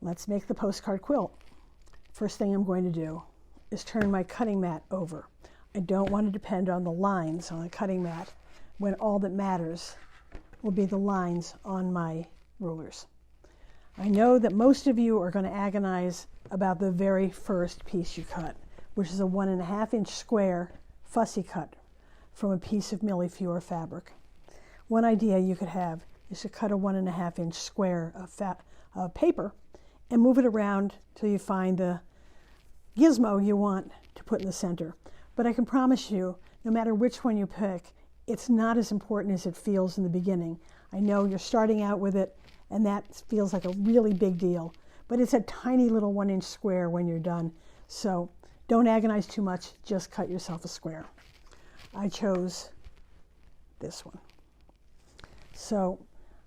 Let's make the postcard quilt. First thing I'm going to do is turn my cutting mat over. I don't want to depend on the lines on the cutting mat when all that matters will be the lines on my rulers. I know that most of you are going to agonize about the very first piece you cut, which is a 1.5-inch square fussy cut from a piece of millefeuille fabric. One idea you could have is to cut a 1.5-inch square of paper and move it around till you find the gizmo you want to put in the center. But I can promise you, no matter which one you pick, it's not as important as it feels in the beginning. I know you're starting out with it, and that feels like a really big deal, but it's a tiny little 1-inch square when you're done. So don't agonize too much, just cut yourself a square. I chose this one. So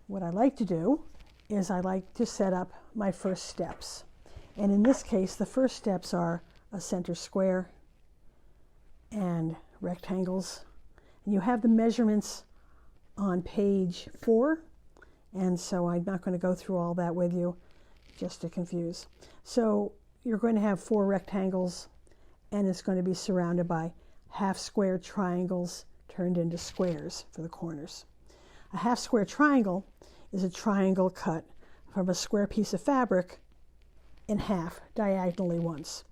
what I like to do is I like to set up my first steps. And in this case, the first steps are a center square and rectangles. And you have the measurements on page 4. And so I'm not going to go through all that with you just to confuse. So you're going to have 4 rectangles, and it's going to be surrounded by half-square triangles turned into squares for the corners. A half-square triangle is a triangle cut from a square piece of fabric in half diagonally once.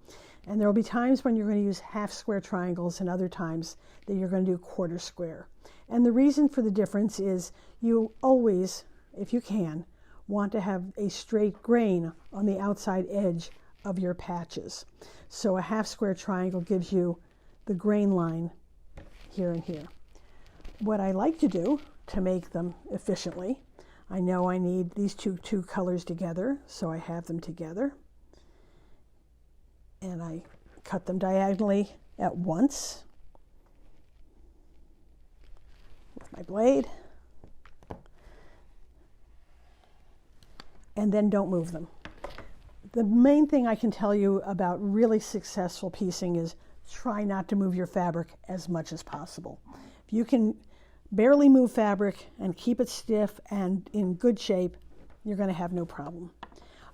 And there will be times when you're going to use half-square triangles and other times that you're going to do quarter square. And the reason for the difference is you always, if you can, want to have a straight grain on the outside edge of your patches. So a half-square triangle gives you the grain line here and here. What I like to do to make them efficiently, I know I need these two colors together, so I have them together. And I cut them diagonally at once with my blade. And then don't move them. The main thing I can tell you about really successful piecing is try not to move your fabric as much as possible. If you can barely move fabric and keep it stiff and in good shape, you're going to have no problem.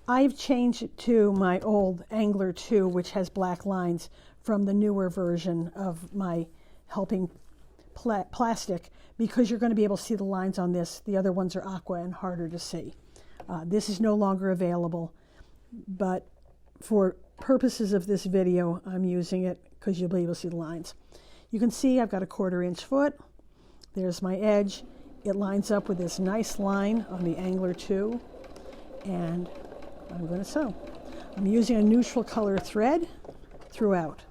I've changed it to my old Angler 2, which has black lines, from the newer version of my helping plastic, because you're going to be able to see the lines on this. The other ones are aqua and harder to see. This is no longer available, but for purposes of this video, I'm using it because you'll be able to see the lines. You can see I've got a 1/4-inch foot. There's my edge. It lines up with this nice line on the Angler 2, and I'm going to sew. I'm using a neutral color thread throughout.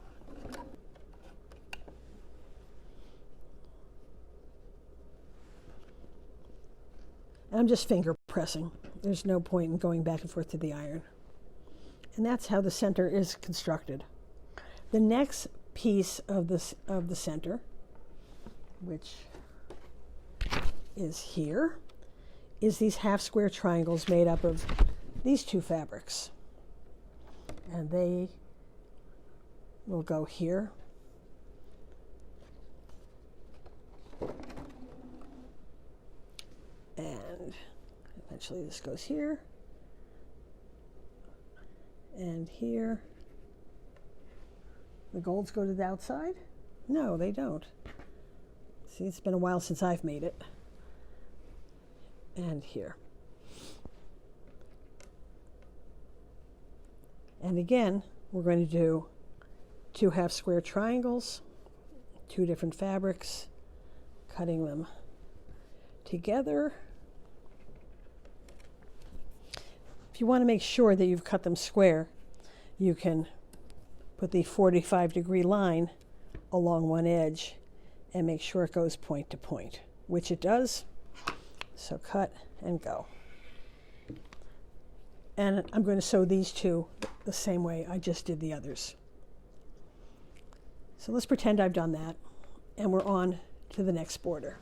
And I'm just finger pressing. There's no point in going back and forth to the iron. And that's how the center is constructed. The next piece of the center, which is here, is these half-square triangles made up of these 2 fabrics. And they will go here. And eventually this goes here. And here. The golds go to the outside? No, they don't. See, it's been a while since I've made it. And here. And again, we're going to do 2 half-square triangles, 2 different fabrics, cutting them together. If you want to make sure that you've cut them square, you can put the 45-degree line along one edge and make sure it goes point to point, which it does. So cut and go. And I'm going to sew these 2 the same way I just did the others. So let's pretend I've done that, and we're on to the next border.